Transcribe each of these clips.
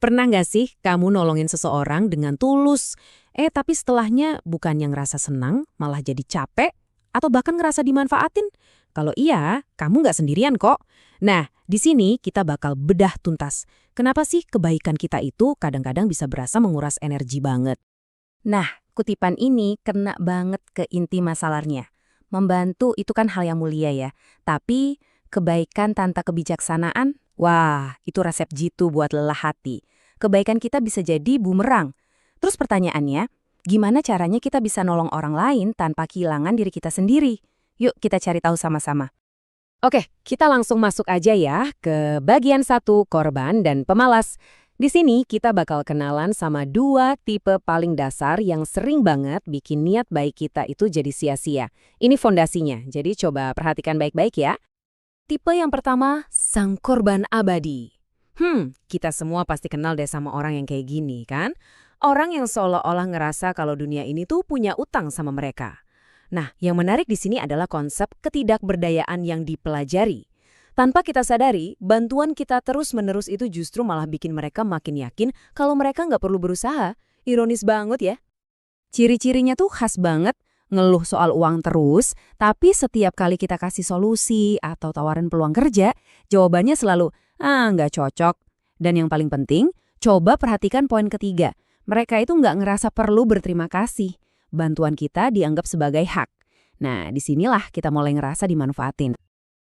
Pernah nggak sih kamu nolongin seseorang dengan tulus, tapi setelahnya bukan yang ngerasa senang, malah jadi capek, atau bahkan ngerasa dimanfaatin? Kalau iya, kamu nggak sendirian kok. Nah, di sini kita bakal bedah tuntas. Kenapa sih kebaikan kita itu kadang-kadang bisa berasa menguras energi banget? Nah, kutipan ini kena banget ke inti masalahnya. Membantu itu kan hal yang mulia ya. Tapi kebaikan tanpa kebijaksanaan, wah itu resep jitu buat lelah hati. Kebaikan kita bisa jadi bumerang. Terus pertanyaannya, gimana caranya kita bisa nolong orang lain tanpa kehilangan diri kita sendiri? Yuk kita cari tahu sama-sama. Oke, kita langsung masuk aja ya ke bagian satu korban dan pemalas. Di sini kita bakal kenalan sama dua tipe paling dasar yang sering banget bikin niat baik kita itu jadi sia-sia. Ini fondasinya, jadi coba perhatikan baik-baik ya. Tipe yang pertama, sang korban abadi. Kita semua pasti kenal deh sama orang yang kayak gini kan? Orang yang seolah-olah ngerasa kalau dunia ini tuh punya utang sama mereka. Nah, yang menarik di sini adalah konsep ketidakberdayaan yang dipelajari. Tanpa kita sadari, bantuan kita terus-menerus itu justru malah bikin mereka makin yakin kalau mereka nggak perlu berusaha. Ironis banget ya. Ciri-cirinya tuh khas banget, ngeluh soal uang terus, tapi setiap kali kita kasih solusi atau tawaran peluang kerja, jawabannya selalu, nggak cocok. Dan yang paling penting, coba perhatikan poin ketiga. Mereka itu nggak ngerasa perlu berterima kasih. Bantuan kita dianggap sebagai hak. Nah, disinilah kita mulai ngerasa dimanfaatin.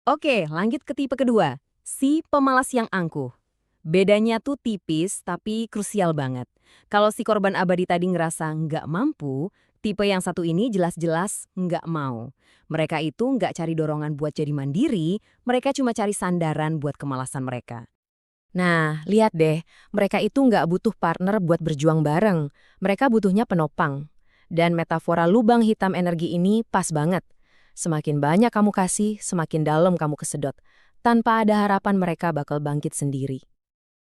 Oke, lanjut ke tipe kedua. Si pemalas yang angkuh. Bedanya tuh tipis tapi krusial banget. Kalau si korban abadi tadi ngerasa nggak mampu, tipe yang satu ini jelas-jelas nggak mau. Mereka itu nggak cari dorongan buat jadi mandiri, mereka cuma cari sandaran buat kemalasan mereka. Nah, lihat deh, mereka itu nggak butuh partner buat berjuang bareng. Mereka butuhnya penopang. Dan metafora lubang hitam energi ini pas banget. Semakin banyak kamu kasih, semakin dalam kamu kesedot. Tanpa ada harapan mereka bakal bangkit sendiri.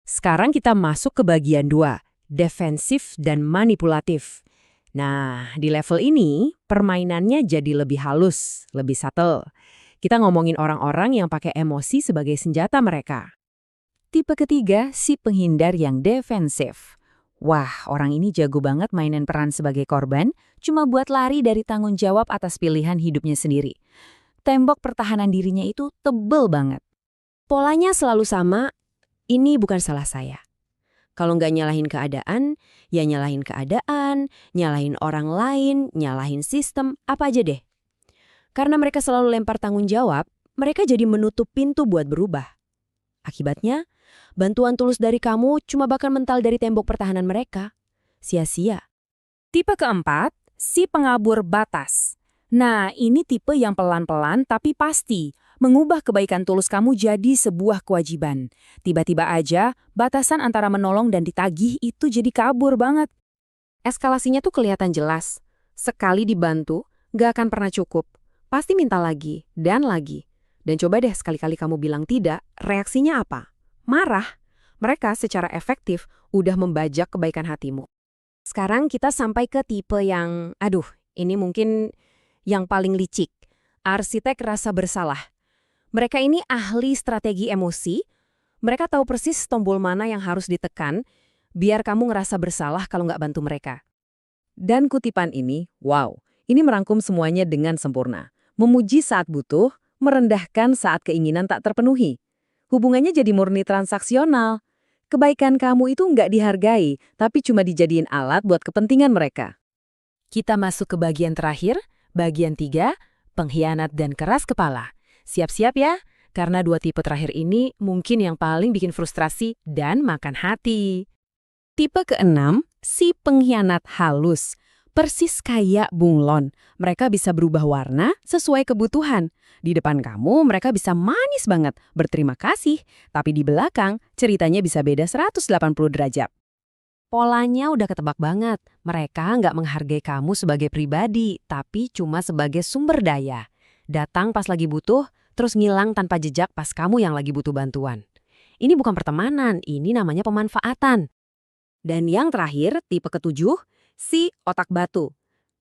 Sekarang kita masuk ke bagian 2, defensif dan manipulatif. Nah, di level ini, permainannya jadi lebih halus, lebih subtle. Kita ngomongin orang-orang yang pakai emosi sebagai senjata mereka. Tipe ketiga, si penghindar yang defensif. Wah, orang ini jago banget mainin peran sebagai korban, cuma buat lari dari tanggung jawab atas pilihan hidupnya sendiri. Tembok pertahanan dirinya itu tebel banget. Polanya selalu sama, ini bukan salah saya. Kalau nggak nyalahin keadaan, ya nyalahin keadaan, nyalahin orang lain, nyalahin sistem, apa aja deh. Karena mereka selalu lempar tanggung jawab, mereka jadi menutup pintu buat berubah. Akibatnya, bantuan tulus dari kamu cuma bakal mental dari tembok pertahanan mereka. Sia-sia. Tipe keempat, si pengabur batas. Nah, ini tipe yang pelan-pelan tapi pasti mengubah kebaikan tulus kamu jadi sebuah kewajiban. Tiba-tiba aja, batasan antara menolong dan ditagih itu jadi kabur banget. Eskalasinya tuh kelihatan jelas. Sekali dibantu, gak akan pernah cukup. Pasti minta lagi, dan lagi. Dan coba deh sekali-kali kamu bilang tidak, reaksinya apa? Marah. Mereka secara efektif udah membajak kebaikan hatimu. Sekarang kita sampai ke tipe yang, ini mungkin yang paling licik. Arsitek rasa bersalah. Mereka ini ahli strategi emosi. Mereka tahu persis tombol mana yang harus ditekan, biar kamu ngerasa bersalah kalau nggak bantu mereka. Dan kutipan ini, wow, ini merangkum semuanya dengan sempurna. Memuji saat butuh, merendahkan saat keinginan tak terpenuhi. Hubungannya jadi murni transaksional. Kebaikan kamu itu nggak dihargai, tapi cuma dijadiin alat buat kepentingan mereka. Kita masuk ke bagian terakhir, bagian 3, pengkhianat dan keras kepala. Siap-siap ya, karena dua tipe terakhir ini mungkin yang paling bikin frustrasi dan makan hati. Tipe keenam, si pengkhianat halus. Persis kayak bunglon, mereka bisa berubah warna sesuai kebutuhan. Di depan kamu mereka bisa manis banget, berterima kasih. Tapi di belakang ceritanya bisa beda 180 derajat. Polanya udah ketebak banget. Mereka nggak menghargai kamu sebagai pribadi, tapi cuma sebagai sumber daya. Datang pas lagi butuh, terus ngilang tanpa jejak pas kamu yang lagi butuh bantuan. Ini bukan pertemanan, ini namanya pemanfaatan. Dan yang terakhir, tipe ketujuh, si otak batu.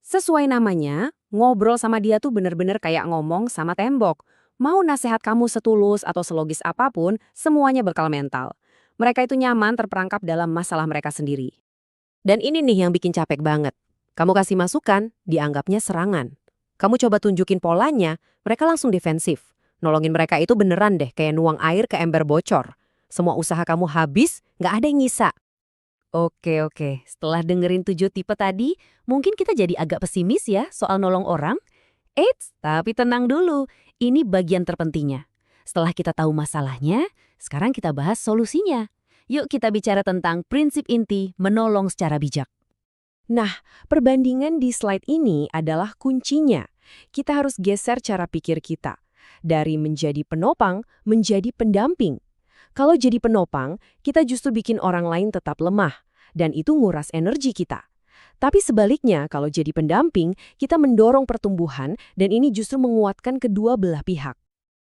Sesuai namanya, ngobrol sama dia tuh bener-bener kayak ngomong sama tembok. Mau nasihat kamu setulus atau selogis apapun, semuanya bekal mental. Mereka itu nyaman terperangkap dalam masalah mereka sendiri. Dan ini nih yang bikin capek banget. Kamu kasih masukan, dianggapnya serangan. Kamu coba tunjukin polanya, mereka langsung defensif. Nolongin mereka itu beneran deh kayak nuang air ke ember bocor. Semua usaha kamu habis, nggak ada yang nyisa. Oke. Setelah dengerin 7 tipe tadi, mungkin kita jadi agak pesimis ya soal nolong orang. Eits, tapi tenang dulu. Ini bagian terpentingnya. Setelah kita tahu masalahnya, sekarang kita bahas solusinya. Yuk kita bicara tentang prinsip inti menolong secara bijak. Nah, perbandingan di slide ini adalah kuncinya. Kita harus geser cara pikir kita. Dari menjadi penopang, menjadi pendamping. Kalau jadi penopang, kita justru bikin orang lain tetap lemah. Dan itu nguras energi kita. Tapi sebaliknya, kalau jadi pendamping, kita mendorong pertumbuhan dan ini justru menguatkan kedua belah pihak.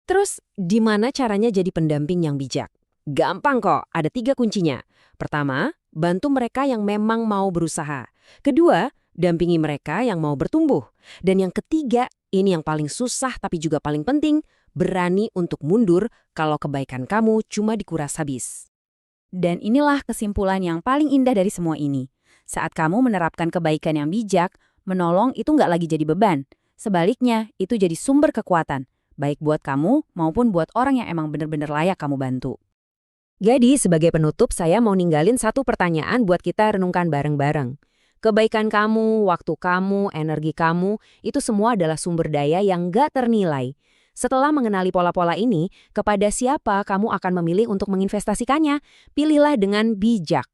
Terus, di mana caranya jadi pendamping yang bijak? Gampang kok, ada 3 kuncinya. Pertama, bantu mereka yang memang mau berusaha. Kedua, dampingi mereka yang mau bertumbuh. Dan yang ketiga, ini yang paling susah tapi juga paling penting, berani untuk mundur kalau kebaikan kamu cuma dikuras habis. Dan inilah kesimpulan yang paling indah dari semua ini. Saat kamu menerapkan kebaikan yang bijak, menolong itu nggak lagi jadi beban. Sebaliknya, itu jadi sumber kekuatan. Baik buat kamu maupun buat orang yang emang bener-bener layak kamu bantu. Jadi, sebagai penutup, saya mau ninggalin satu pertanyaan buat kita renungkan bareng-bareng. Kebaikan kamu, waktu kamu, energi kamu, itu semua adalah sumber daya yang nggak ternilai. Setelah mengenali pola-pola ini, kepada siapa kamu akan memilih untuk menginvestasikannya? Pilihlah dengan bijak.